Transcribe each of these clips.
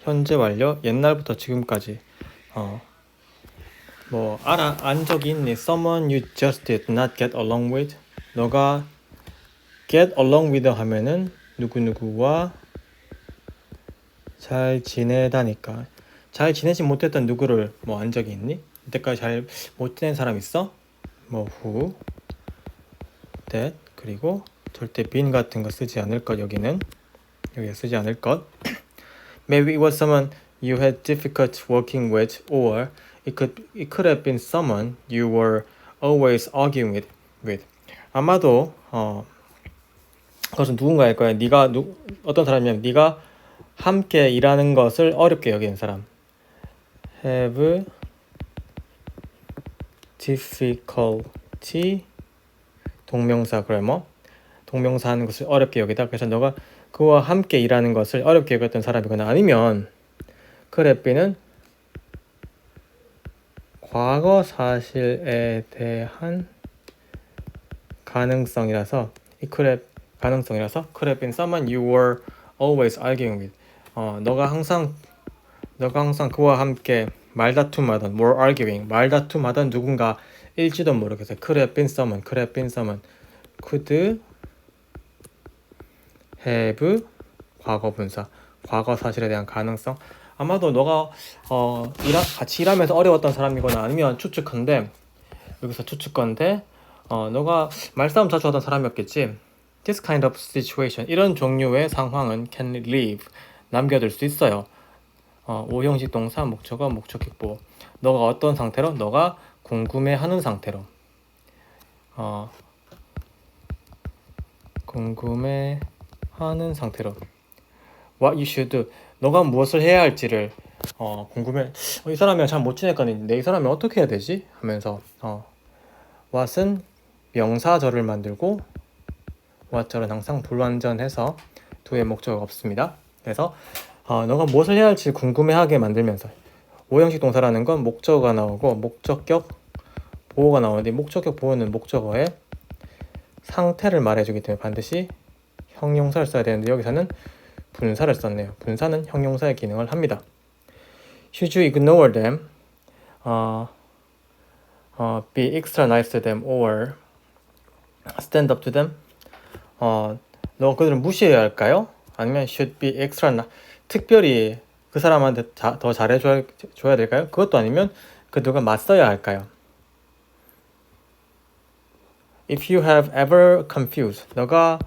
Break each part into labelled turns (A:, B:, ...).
A: 현재 완료 옛날부터 지금까지 안 적이 있니? Someone you just did not get along with. 너가 get along with 하면은 누구누구와 잘 지내다니까. 잘 지내지 못했던 누구를 안 적이 있니? 이때까지 잘 못 지낸 사람 있어? who, that, 그리고 절대 been 같은 거 쓰지 않을 것. 여기에 쓰지 않을 것. Maybe it was someone you had difficult working with, or it could have been someone you were always arguing with. 아마도 그것은 누군가일 거야. 어떤 사람이냐면 네가 함께 일하는 것을 어렵게 여기는 사람. Have difficulty 동명사 그래머. 동명사 하는 것을 어렵게 여기다. 그래서 너가 그와 함께 일하는 것을 어렵게 여겼던 사람이거나 아니면 크랩비는 과거 사실에 대한 가능성이라서 크랩인 someone you were always arguing with. 너가 항상 그와 함께 말다툼하던 were arguing 말다툼하던 누군가일지도 모르겠어요. 크랩인 someone could have 과거 분사 과거 사실에 대한 가능성. 아마도 너가 같이 일하면서 어려웠던 사람이거나 아니면 여기서 추측건데 너가 말싸움 자주 하던 사람이었겠지. This kind of situation 이런 종류의 상황은 can leave 남겨둘 수 있어요. 오형식 동사 목적어 목적격 보호. 너가 어떤 상태로? 너가 궁금해하는 상태로. 궁금해하는 상태로. What you should do. 너가 무엇을 해야 할지를 궁금해. 이 사람이랑 잘 못 지냈거든. 이 사람이 어떻게 해야 되지? 하면서 what은 명사절을 만들고 what절은 항상 불완전해서 do의 목적어가 없습니다. 그래서 너가 무엇을 해야 할지 궁금해하게 만들면서 오형식 동사라는 건 목적어가 나오고 목적격 보호가 나오는데 목적격 보호는 목적어의 상태를 말해주기 때문에 반드시 형용사를 써야 되는데 여기서는 분사를 썼네요. 분사는 형용사의 기능을 합니다. Should you ignore them? Be extra nice to them or stand up to them? 너 그들을 무시해야 할까요? 아니면 should be extra 특별히 그 사람한테 더 잘해줘야 될까요? 그것도 아니면 그들과 맞서야 할까요? If you have ever confused, 너가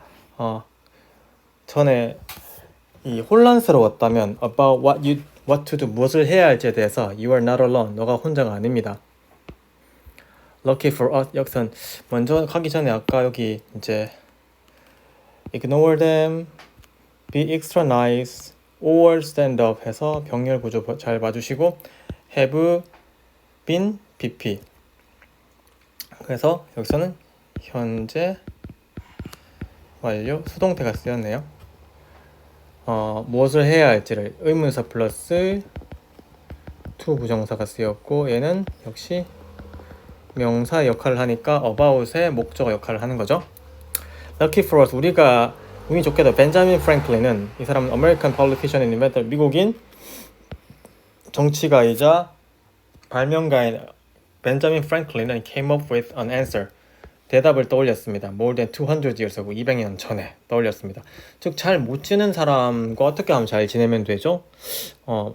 A: 전에 이 혼란스러웠다면 about what to do, 무엇을 해야 할지에 대해서 you are not alone, 너가 혼자가 아닙니다. Lucky for us, 여기선 먼저 가기 전에 아까 여기 이제 ignore them, be extra nice, or stand up 해서 병렬 구조 잘 봐주시고 have been BP. 그래서 여기서는 현재 완료 수동태가 쓰였네요. 무엇을 해야 할지를 의문사 플러스 to 부정사가 쓰였고 얘는 역시 명사 역할을 하니까 about의 목적어 역할을 하는 거죠. Lucky for us, 우리가 운이 좋게도 벤자민 프랭클린은 이 사람은 American politician and inventor, 미국인 정치가이자 발명가인 벤자민 프랭클린은 came up with an answer, 대답을 떠올렸습니다. More than 200 years ago, 200년 전에 떠올렸습니다. 즉 잘 못 지낸 사람과 어떻게 하면 잘 지내면 되죠?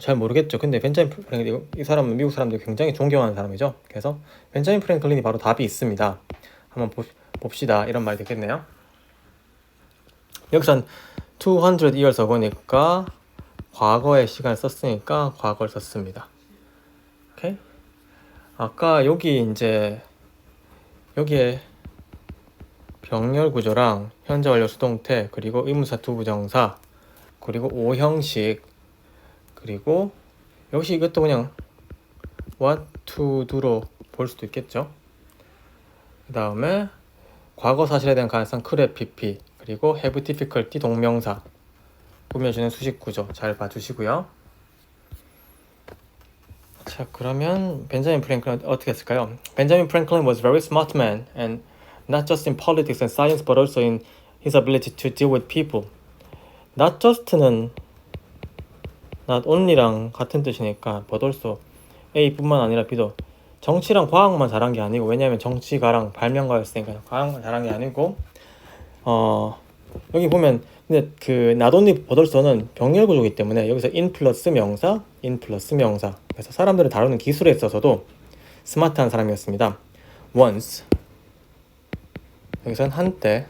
A: 잘 모르겠죠. 근데 벤자민 프랭클린, 이 사람은 미국 사람들이 굉장히 존경하는 사람이죠. 그래서 벤자민 프랭클린이 바로 답이 있습니다. 한번 봅시다. 이런 말이 되겠네요. 여기선 200 years ago니까 과거의 시간을 썼으니까 과거를 썼습니다. 오케이? 아까 여기에 병렬 구조랑 현재 완료 수동태 그리고 의문사 두 부정사 그리고 오형식 그리고 역시 이것도 그냥 what to do로 볼 수도 있겠죠. 그 다음에 과거 사실에 대한 가능성 could PP 그리고 have difficulty 동명사 꾸며주는 수식 구조 잘 봐주시고요. 자, 그러면 벤자민 프랭클린 어떻게 했을까요? 벤자민 프랭클린 was a very smart man and not just in politics and science but also in his ability to deal with people. Not just는 not only랑 같은 뜻이니까 but also A뿐만 아니라 B도 정치랑 과학만 잘한 게 아니고, 왜냐면 정치가랑 발명가였으니까 과학만 잘한 게 아니고, 여기 보면 근데 그 not only but also는 병렬 구조이기 때문에 여기서 in 플러스 명사, in 플러스 명사. 그래서 사람들을 다루는 기술에 있어서도 스마트한 사람이었습니다. once, 여기서는 한때,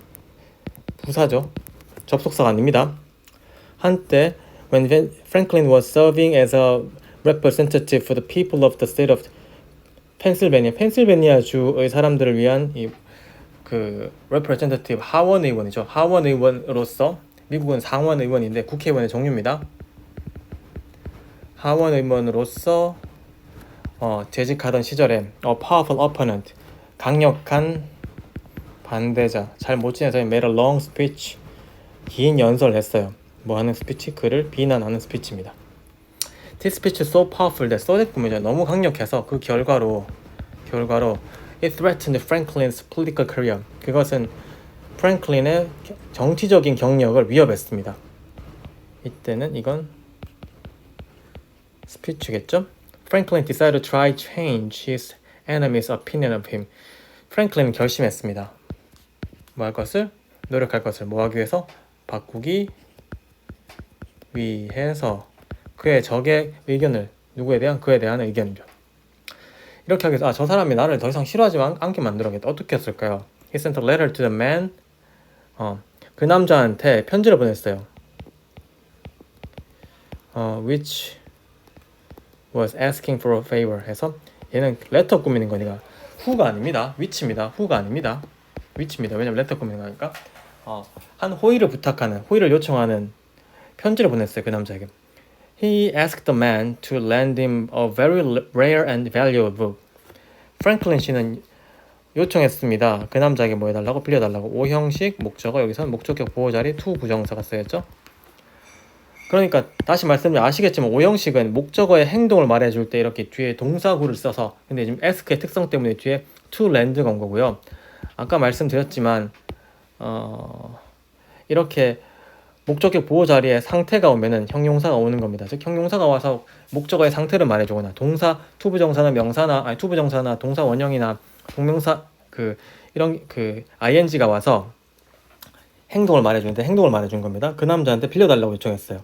A: 부사죠. 접속사가 아닙니다. 한때 when Franklin was serving as a representative for the people of the state of Pennsylvania, 펜실베니아 주의 사람들을 위한 그 representative, 하원 의원이죠. 하원 의원으로서, 미국은 상원 의원인데 국회의원의 종류입니다. 하원 의원으로서 재직하던 시절에 a powerful opponent, 강력한 반대자, 잘 못 지내서 made a long speech, 긴 연설을 했어요. 뭐 하는 스피치? 그를 비난하는 스피치입니다. This speech is so powerful that so that 너무 강력해서 그 결과로 it threatened Franklin's political career. 그것은 프랭클린의 정치적인 경력을 위협했습니다. 이때는 이건 스피치겠죠? Franklin decided to try to change his enemy's opinion of him. 프랭클린은 결심했습니다. 노력할 것을 뭐 하기 위해서? 바꾸기 위해서. 그의 적의 의견을, 누구에 대한? 그에 대한 의견이죠. 이렇게 하기 위해서 저 사람이 나를 더 이상 싫어하지 않게 만들어야겠다. 어떻게 했을까요? He sent a letter to the man. 그 남자한테 편지를 보냈어요. Which was asking for a favor 해서 얘는 레터 꾸미는 거니까 who가 아닙니다. which입니다. who가 아닙니다. which입니다. 왜냐면 레터 꾸미는 거니까 한 호의를 부탁하는, 호의를 요청하는 편지를 보냈어요. 그 남자에게. He asked the man to lend him a very rare and valuable book. 프랭클린 씨는 요청했습니다. 그 남자에게 뭐 해달라고? 빌려달라고. 오형식 목적어, 여기서는 목적격 보호자리 to 부정사가 쓰였죠. 그러니까 다시 말씀드리면 아시겠지만 오형식은 목적어의 행동을 말해줄 때 이렇게 뒤에 동사구를 써서, 근데 지금 ask의 특성 때문에 뒤에 to lend가 온 거고요. 아까 말씀드렸지만 이렇게 목적격 보호 자리에 상태가 오면은 형용사가 오는 겁니다. 즉 형용사가 와서 목적어의 상태를 말해주거나, 동사 투부정사나 명사나 투부정사나 동사 원형이나 동명사 이런 ing가 와서 행동을 말해주는데 행동을 말해준 겁니다. 그 남자한테 빌려달라고 요청했어요.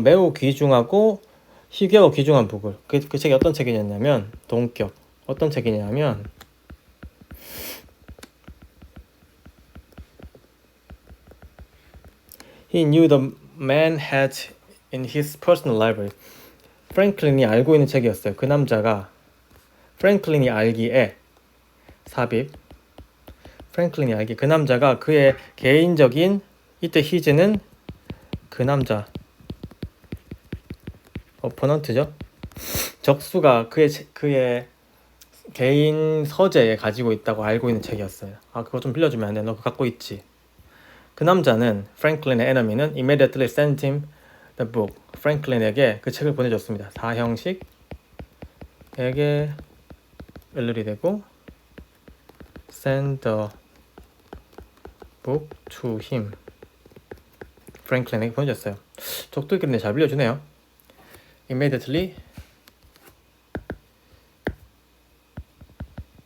A: 매우 귀중하고 희귀하고 귀중한 북을. 그 책이 어떤 책이냐면 동격. 어떤 책이냐면 He knew the man had in his personal library. 프랭클린이 알고 있는 책이었어요. 그 남자가 프랭클린이 알기에 삽입. 프랭클린이 알기. 그 남자가 그의 개인적인, 이때 히즈는 그 남자 어포넌트죠. 적수가 그의 개인 서재에 가지고 있다고 알고 있는 책이었어요. 그거 좀 빌려주면 안 돼? 너 그거 갖고 있지? 그 남자는 프랭클린의 enemy는 immediately sent him the book. 프랭클린에게 그 책을 보내줬습니다. 사형식에게 일일이 되고 send the book to him. 프랭클린에게 보내줬어요. 적도 있겠네. 잘 빌려주네요. immediately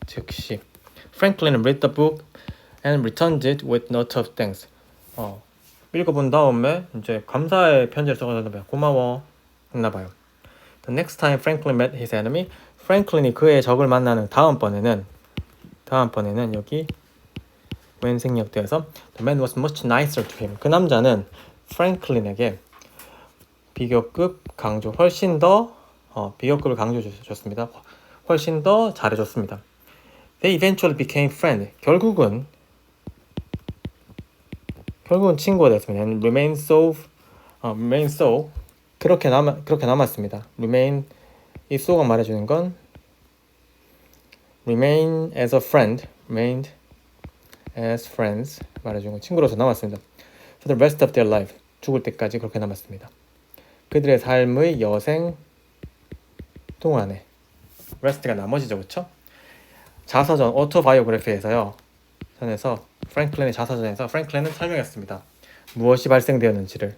A: 즉시. Franklin read the book and returned it with note of thanks. 읽어본 다음에 이제 감사의 편지를 써가지고 고마워 했나봐요. The next time Franklin met his enemy, 프랭클린이 그의 적을 만나는 다음번에는 여기 when 생략되어서 the man was much nicer to him. 그 남자는 프랭클린에게 비교급 강조, 훨씬 더 비교급을 강조해 줬습니다. 훨씬 더 잘해줬습니다. They eventually became friends. 결국은 친구가 됐습니다. And remain so 그렇게 남았습니다. remain, 이 so가 말해주는 건 remained as friends 말해주는 건 친구로서 남았습니다. For the rest of their life, 죽을 때까지 그렇게 남았습니다. 그들의 삶의 여생 동안에. rest가 나머지죠, 그렇죠? 자서전 오토바이오그래피에서요. 프랭클린의 자서전에서 프랭클린은 설명했습니다. 무엇이 발생되었는지를.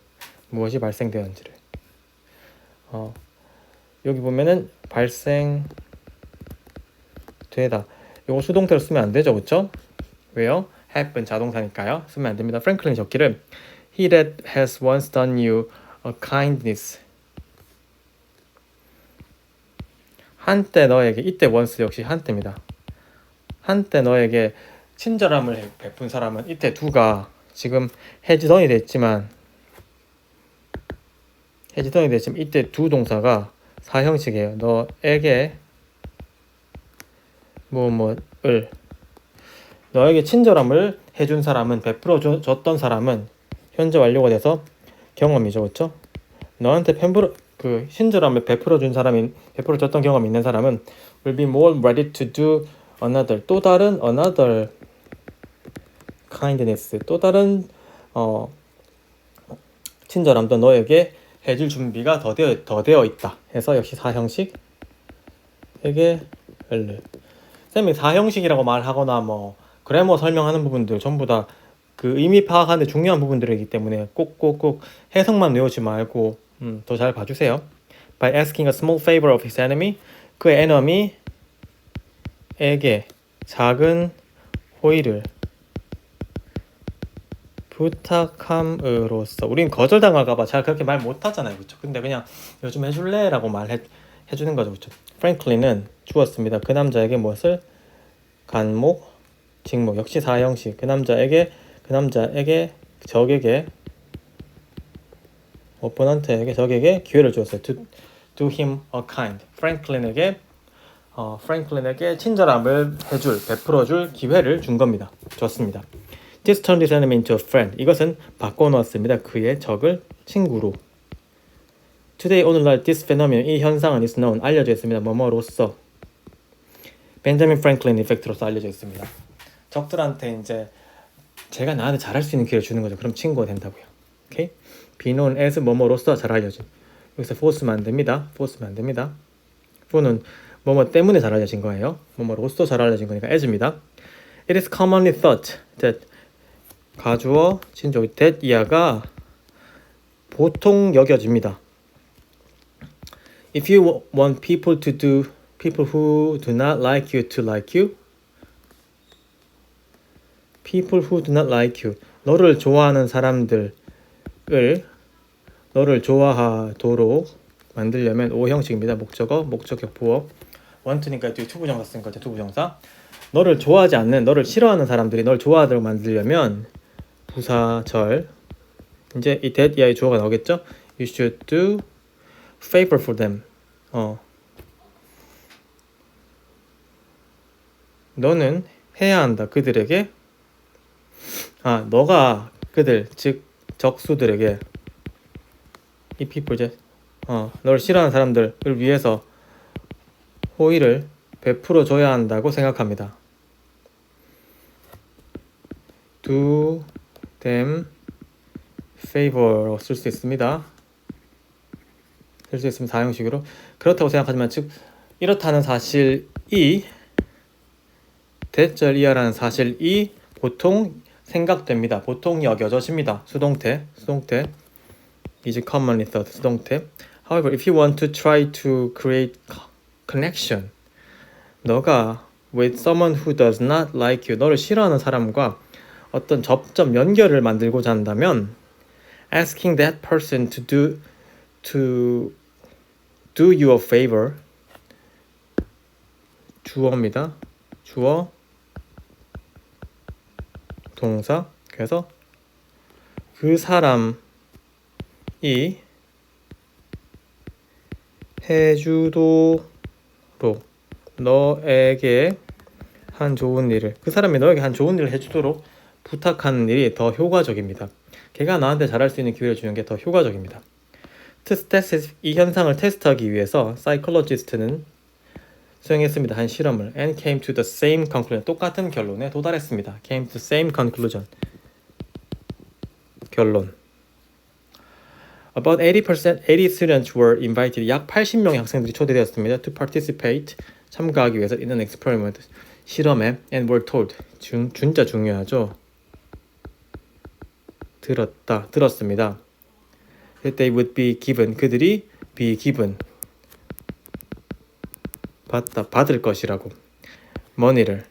A: 여기 보면은 발생되다. 이거 수동태로 쓰면 안 되죠, 그렇죠? 왜요? happen 자동사니까요. 쓰면 안 됩니다. 프랭클린이 적기를 He that has once done you a kindness. 한때 너에게, 이때 once 역시 한때입니다. 한때 너에게 친절함을 베푼 사람은 이때 do가 지금 해지던이 됐지만 이때 do 동사가 사형식이에요. 너에게 너에게 친절함을 해준 사람은, 베풀어 줬던 사람은 현재 완료가 돼서 경험이죠, 그렇죠? 너한테 친절함을 베풀어 줬던 경험이 있는 사람은 will be more ready to do another, 또 다른 another kindness, 또 다른 친절함도 너에게 해줄 준비가 더 되어 있다 해서 역시 사형식 에게 쌤이 사형식이라고 말하거나 그래머 설명하는 부분들 전부 다 그 의미 파악하는 데 중요한 부분들이기 때문에 꼭 해석만 외우지 말고 더 잘 봐주세요. By asking a small favor of his enemy, 그의 enemy에게 작은 호의를 부탁함으로써, 우린 거절당할까봐 잘 그렇게 말 못하잖아요, 그렇죠? 근데 그냥 요즘 해줄래? 라고 해주는 거죠, 그렇죠? 프랭클린은 주었습니다. 그 남자에게 무엇을? 간목, 직목, 역시 사형식. 그 남자에게 적에게 오포넌트에게 적에게 기회를 주었어요. To do him a kind. 프랭클린에게 친절함을 베풀어줄 기회를 준 겁니다. 줬습니다. This turned his enemy into a friend. 이것은 바꿔놓았습니다. 그의 적을 친구로. Today, 오늘날 this phenomenon, 이 현상은 is known, 알려져 있습니다. 뭐뭐로써 벤자민 프랭클린 이펙트로서 알려져 있습니다. 적들한테 이제 제가 나한테 잘할 수 있는 기회를 주는 거죠. 그럼 친구가 된다고요. 오케이? be known as 뭐뭐로써 잘 알려진. 여기서 for 쓰면 안 됩니다. for는 뭐뭐 때문에 잘 알려진 거예요. 뭐뭐로써 잘 알려진 거니까 as입니다. It is commonly thought that 가주어 진조 that 이하가 보통 여겨집니다. If you want people who do not like you to like you, people who do not like you, 너를 좋아하는 사람들을 너를 좋아하도록 만들려면 O 형식입니다. 목적어, 목적격, 보어. want니까 투부정사 쓴 거죠. 투부정사. 너를 좋아하지 않는, 너를 싫어하는 사람들이 널 좋아하도록 만들려면 부사절. 이제 이 that 이하의 주어가 나오겠죠. You should do favor for them. 너는 해야 한다. 그들에게. 너가 그들, 즉 적수들에게, 이 people 이제 너를 싫어하는 사람들을 위해서 호의를 베풀어 줘야 한다고 생각합니다. Do them favor로 쓸 수 있습니다. 사형식으로. 그렇다고 생각하지만, 즉 이렇다는 사실이 대절 이하라는 사실이 보통 생각됩니다. 보통 여겨져집니다. 수동태 is commonly thought. 수동태. However, if you want to try to create connection, 너가 with someone who does not like you, 너를 싫어하는 사람과 어떤 접점, 연결을 만들고자 한다면 asking that person to do you a favor, 주어입니다. 주어 동사. 그래서 그 사람이 해주도록 너에게 한 좋은 일을, 그 사람이 너에게 한 좋은 일을 해주도록 부탁하는 일이 더 효과적입니다. 걔가 나한테 잘할 수 있는 기회를 주는 게 더 효과적입니다. 이 현상을 테스트하기 위해서 사이콜로지스트는 수행했습니다. 한 실험을. and came to the same conclusion. 똑같은 결론에 도달했습니다. came to the same conclusion. 결론. About 80 students were invited. 약 80명의 학생들이 초대되었습니다. To participate. 참가하기 위해서 in an experiment. 실험에. and were told. 진짜 중요하죠. 들었습니다. That they would be given. 그들이 be given 받을 것이라고 money를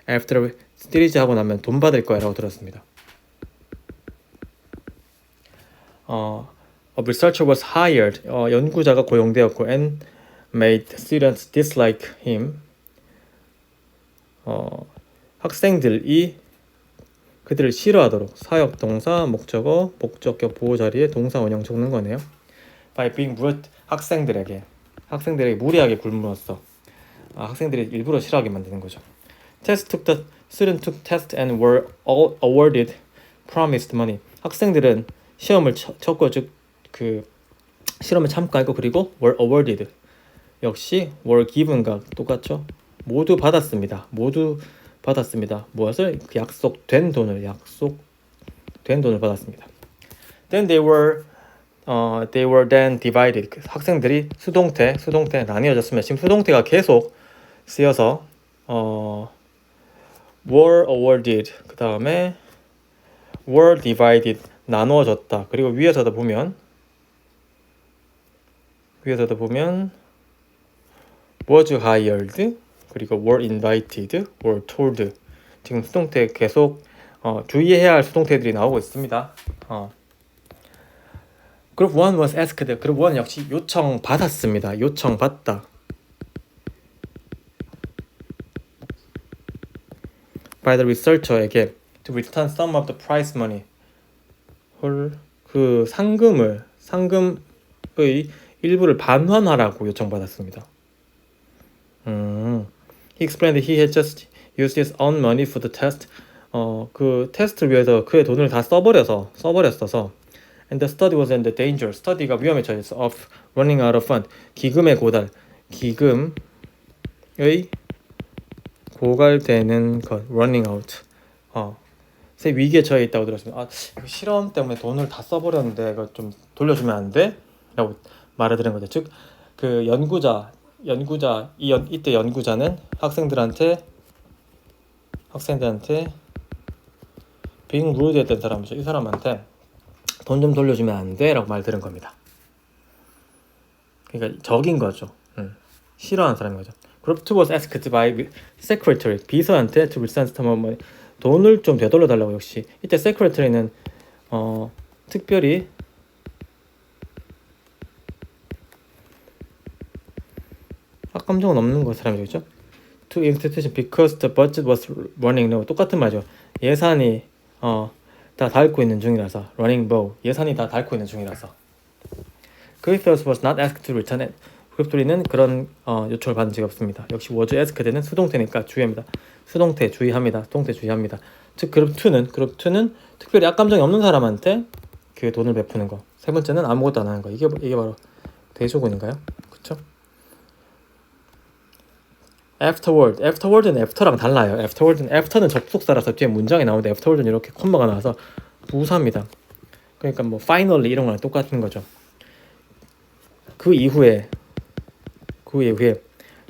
A: after steals 하고 나면 돈 받을 거야 라고 들었습니다. A researcher was hired. 연구자가 고용되었고 and made students dislike him. 학생들이 그들을 싫어하도록 사역 동사 목적어 목적격 보호 자리에 동사 원형 적는 거네요. By being rude 학생들에게 무리하게 굶물었어. 학생들이 일부러 싫어하게 만드는 거죠. Student took test and were all awarded promised money. 학생들은 시험을 쳤고 즉 그 실험에 참가했고 그리고 were awarded 역시 were given과 똑같죠. 모두 받았습니다. 무엇을? 그 약속된 돈을 받았습니다. Then they were then divided. 학생들이 수동태 나뉘어졌으면 지금 수동태가 계속 쓰여서 were awarded 그 다음에 were divided 나누어졌다. 그리고 위에서도 보면 was hired 그리고 were invited, were told 지금 수동태 계속 주의해야 할 수동태들이 나오고 있습니다. Group 1 was asked. Group 1 역시 요청받았습니다. 요청받다. By the researcher에게 to return some of the prize money. 그 상금의 일부를 반환하라고 요청받았습니다. He explained that he had just used his own money for the test. 그 테스트를 위해서 그의 돈을 다 써버렸어서 and the study was in the danger. 스터디가 위험에 처했어. of running out of fund. 기금의 고갈. 기금의 고갈되는 것. running out. 새 위기에 처해 있다고 들었습니다. 실험 때문에 돈을 다 써버렸는데 이거 좀 돌려주면 안 돼? 라고 말을 들은 거죠. 즉 그 이때 연구자는 학생들한테 being rude 했던 사람이죠. 이 사람한테 돈 좀 돌려주면 안 돼? 라고 말 들은 겁니다. 그러니까 적인 거죠. 싫어하는 사람인 거죠. Group 2 was asked by secretary 비서한테 to return some money 돈을 좀 되돌려 달라고. 역시 이때 secretary는 특별히 감정은 없는 거 사람이죠. To institution because the budget was running low. 똑같은 말이죠. 예산이 다 닳고 있는 중이라서 running low. 예산이 다 닳고 있는 중이라서. Griffiths was not asked to return it. 그룹들이는 그런 요청을 받은 적이 없습니다. 역시 was asked는 수동태니까 주의합니다. 수동태 주의합니다. 즉 그룹 2는 특별히 악감정이 없는 사람한테 그 돈을 베푸는 거. 세 번째는 아무것도 안 하는 거. 이게 바로 대조군인가요? 그렇죠? afterward는 after랑 달라요. after는 접속사라서 뒤에 문장이 나오는데 afterward는 이렇게 콤마가 나와서 부사입니다. 그러니까 뭐 finally 이런 거랑 똑같은 거죠. 그 이후에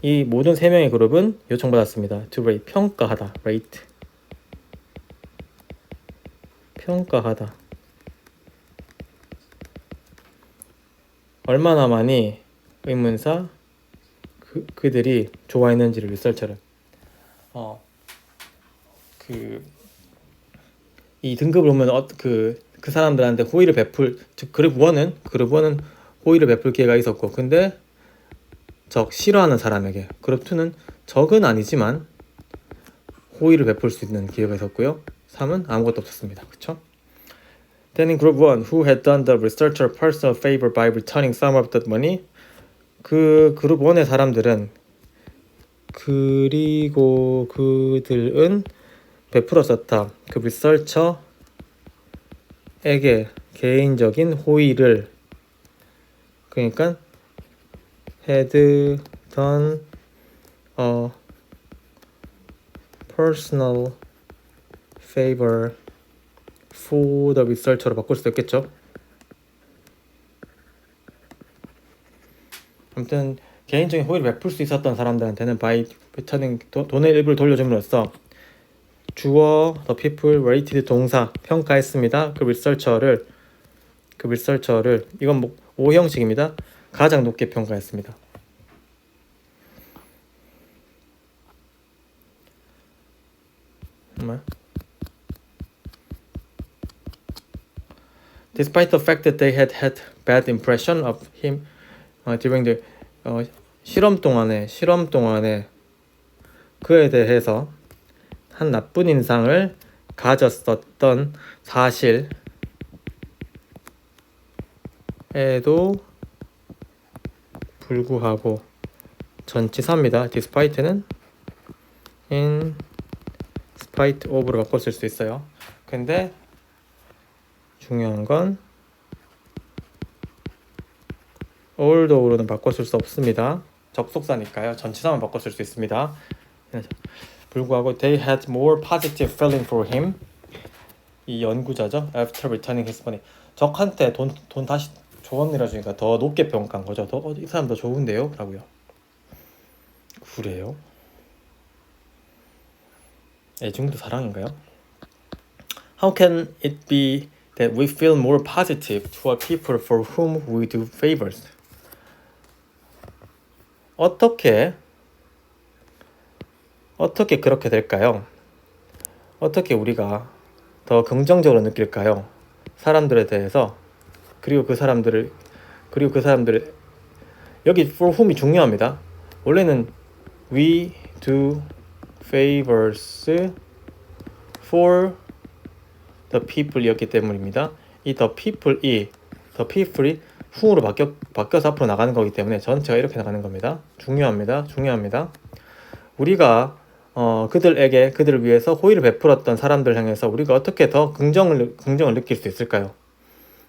A: 이 모든 세 명의 그룹은 요청받았습니다. to rate 평가하다. 평가하다. 얼마나 많이 의문사 그들이 좋아했는지를 리서처를 이 등급을 보면 그 사람들한테 호의를 베풀 즉 그룹 1은 호의를 베풀 기회가 있었고 근데 싫어하는 사람에게 그룹 2는 적은 아니지만 호의를 베풀 수 있는 기회가 있었고요. 3은 아무것도 없었습니다. 그렇죠? Then in group 1 who had done the researcher personal favor by returning some of that money 그 그룹 1의 사람들은 그리고 그들은 베풀었었다. 그 리서처에게 개인적인 호의를 그러니까 had done a personal favor for the researcher로 바꿀 수도 있겠죠. 아무튼 개인적인 호의를 베풀 수 있었던 사람들한테는 by returning 돈의 일부를 돌려줌으로써 주어 the people rated 동사 평가했습니다. 그 리서처를 이건 뭐 오형식입니다. 가장 높게 평가했습니다. Despite the fact that they had bad impression of him during the 실험 동안에 그에 대해서 한 나쁜 인상을 가졌었던 사실에도 불구하고 전치사입니다. Despite는 in spite of로 바꿔 쓸 수 있어요. 근데 중요한 건 although로는 바꿔 쓸 수 없습니다. 접속사니까요. 전치사만 바꿔 쓸 수 있습니다. 불구하고 they had more positive feeling for him. 이 연구자죠. After returning his money. 적한테 돈 다시 줬느라 주니까 더 높게 평가한 거죠. 이 사람 더 좋은데요? 라고요. 그래요? 애증도 사랑인가요? How can it be that we feel more positive toward people for whom we do favors? 어떻게 그렇게 될까요? 어떻게 우리가 더 긍정적으로 느낄까요? 사람들에 대해서 그리고 그 사람들을 여기 for whom이 중요합니다. 원래는 we do favors for the people이었기 때문입니다. 이 the people이 who로 바뀌어서 앞으로 나가는 거기 때문에 전체가 이렇게 나가는 겁니다. 중요합니다. 우리가 그들을 위해서 호의를 베풀었던 사람들 향해서 우리가 어떻게 더 긍정을 느낄 수 있을까요?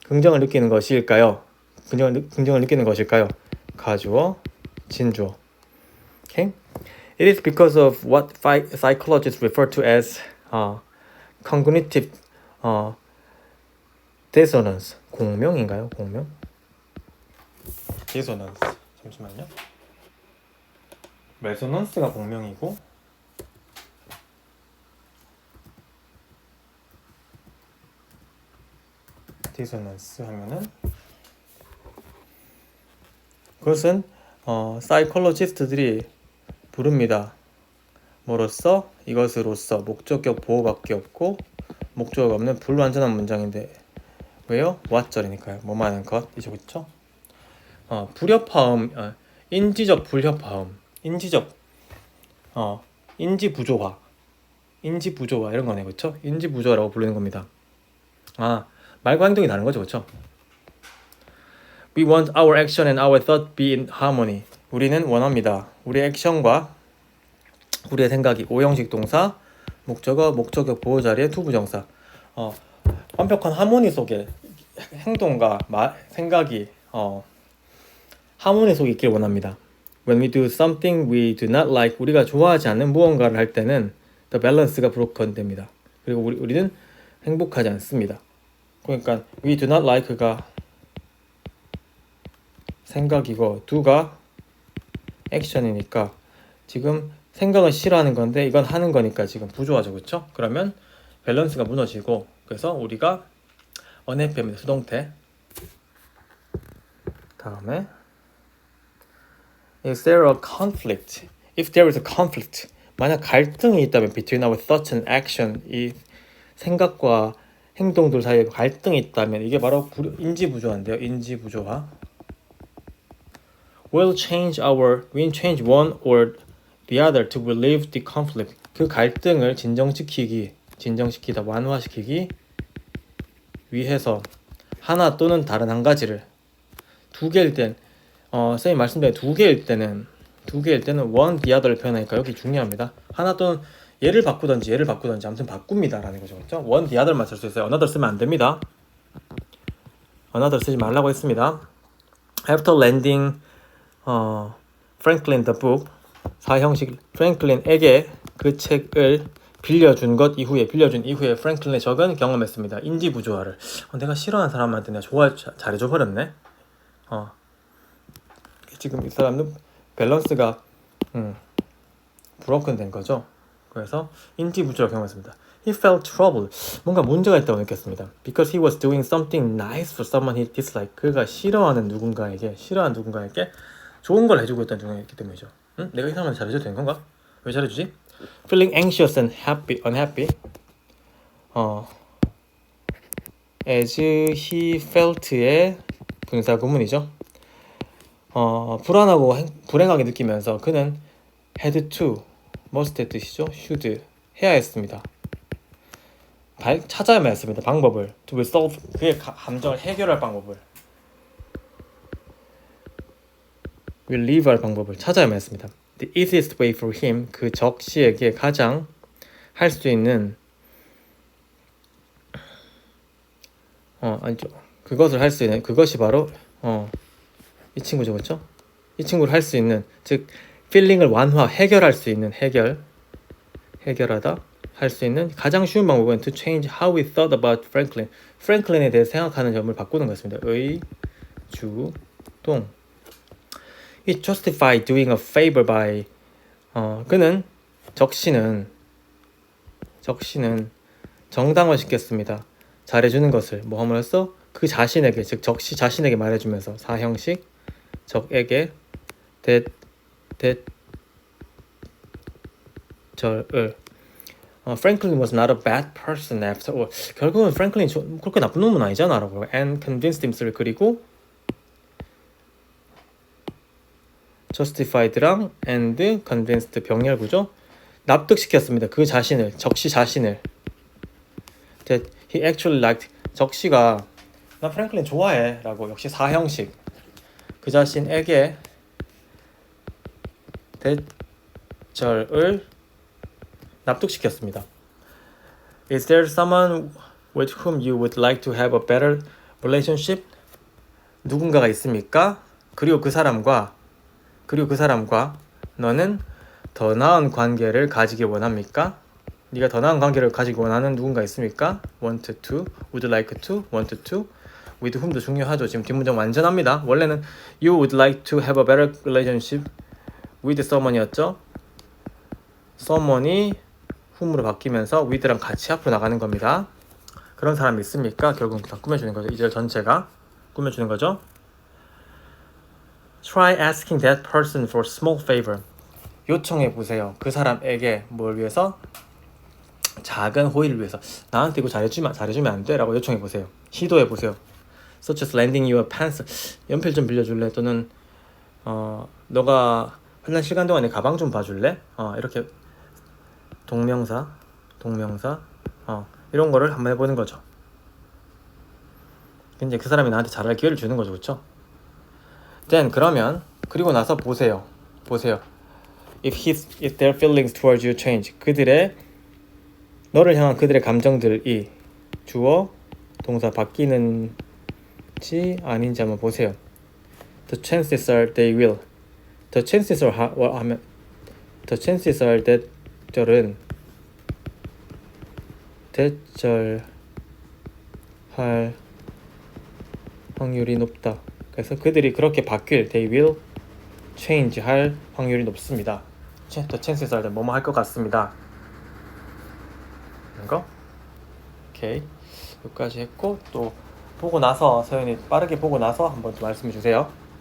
A: 긍정을 느끼는 것일까요? 가주어, 진주어. Okay? It is because of what psychologists refer to as cognitive dissonance. 공명인가요? 공명? dissonance. 잠시만요. 레소넌스가 공명이고 디소넌스 하면은 그것은 사이콜로지스트들이 부릅니다. 뭐로써? 이것으로써 목적격 보호밖에 없고 목적어가 없는 불완전한 문장인데 왜요? what절이니까요. 뭐만 하는 것 이죠, 그렇죠? 불협화음, 인지적 불협화음, 인지 부조화 이런 거네, 그렇죠? 인지 부조화라고 부르는 겁니다. 말과 행동이 다른 거죠, 그렇죠? We want our action and our thought be in harmony. 우리는 원합니다. 우리의 액션과 우리의 생각이 오형식 동사, 목적어, 목적격 보호 자리의 투부정사. 완벽한 하모니 속에 행동과 생각이 하모니 속에 있길 원합니다. When we do something we do not like, 우리가 좋아하지 않는 무언가를 할 때는 the balance가 broken 됩니다. 그리고 우리는 행복하지 않습니다. 그러니까 we do not like가 생각이고 do가 액션이니까 지금 생각은 싫어하는 건데 이건 하는 거니까 지금 부조하죠, 그렇죠? 그러면 밸런스가 무너지고 그래서 우리가 unhappy입니다. 수동태. 다음에 Is there a conflict? If there is a conflict, 만약 갈등이 있다면 between our thoughts and action, 이 생각과 행동들 사이에 갈등이 있다면 이게 바로 인지부조화인데요. 인지부조화. We change one or the other to relieve the conflict. 그 갈등을 진정시키다, 완화시키기 위해서 하나 또는 다른 한 가지를 두 개일 땐 선생님 말씀대로 두 개일 때는 one, the other를 표현하니까 여기 중요합니다. 하나 또는 얘를 바꾸든지 아무튼 바꿉니다 라는 거죠, 그렇죠? one, the other만 쓸 수 있어요. another 쓰면 안 됩니다. another 쓰지 말라고 했습니다. After lending Franklin the book, 사형식 프랭클린에게 그 책을 빌려준 이후에 프랭클린의 적은 경험했습니다. 인지부조화를. 내가 싫어하는 사람한테 내가 잘해줘 버렸네. 지금 이 사람은 밸런스가 브로큰 된 거죠. 그래서 인지부조라고 경험했습니다. He felt trouble. 뭔가 문제가 있다고 느꼈습니다. Because he was doing something nice for someone he disliked. 그가 싫어하는 누군가에게 좋은 걸 해주고 있다는 중이기 때문이죠. 응? 내가 이 사람한테 잘해줘도 되는 건가? 왜 잘해주지? Feeling anxious and unhappy. As he felt의 분사 구문이죠. 불안하고 불행하게 느끼면서 그는 had to, must의 뜻이죠. should, 해야 했습니다. 찾아야만 했습니다. 방법을. to resolve, 그의 감정을 해결할 방법을. relieve할 방법을 찾아야만 했습니다. The easiest way for him, 그 적시에게 가장 할 수 있는 아니죠. 그것을 할 수 있는 그것이 바로 이 친구죠, 그렇죠? 이 친구를 할 수 있는, 즉 feeling을 해결할 수 있는 해결하다 할 수 있는 가장 쉬운 방법은 to change how we thought about Franklin. 프랭클린에 대해 생각하는 점을 바꾸는 것입니다. 동. He justified doing a favor by 그는 적시는 정당화시켰습니다. 잘해주는 것을 뭐 함으로써 그 자신에게, 즉 적시 자신에게 말해주면서 사형식 적에게 대절을 Franklin was not a bad person after all. 결국은 프랭클린이 그렇게 나쁜 놈은 아니잖아 라고. And convinced himself. 그리고 justified랑 and convinced 병렬구죠. 납득시켰습니다. 그 자신을, 적시 자신을. That he actually liked. 적시가 나 프랭클린 좋아해 라고, 역시 사형식. 그 자신에게 대절을 납득시켰습니다. Is there someone with whom you would like to have a better relationship? 누군가가 있습니까? 그리고 그 사람과 너는 더 나은 관계를 가지기 원합니까? 네가 더 나은 관계를 가지기 원하는 누군가 있습니까? want to, would like to, want to, with whom도 중요하죠. 지금 뒷문장 완전합니다. 원래는 you would like to have a better relationship with someone이었죠. someone이 whom으로 바뀌면서 with랑 같이 앞으로 나가는 겁니다. 그런 사람이 있습니까? 결국은 다 꾸며주는 거죠. 이 절 전체가 꾸며주는 거죠. Try asking that person for a small favor. 요청해 보세요. 그 사람에게 뭘 위해서? 작은 호의를 위해서. 나한테 이거 잘해주면 안 돼? 라고 요청해 보세요. 시도해 보세요. Such as lending you a pencil. 연필 좀 빌려줄래? 또는 너가 한날 시간 동안 내 가방 좀 봐줄래? 이렇게 동명사 이런 거를 한번 해보는 거죠. 이제 그 사람이 나한테 잘할 기회를 주는 거죠, 그렇죠? Then 그리고 나서 보세요. If their feelings towards you change. 너를 향한 그들의 감정들이 주어 동사 바뀌는지 아닌지 한번 보세요. The chances are they will. The chances are that 절은 대절할 확률이 높다. 그래서 그들이 그렇게 바뀔, they will change 할 확률이 높습니다. The chances are that 뭐뭐 할 것 같습니다. 이거? 오케이. 여기까지 했고, 또 보고 나서 서연이 빠르게 보고 나서 한번 좀 말씀해 주세요.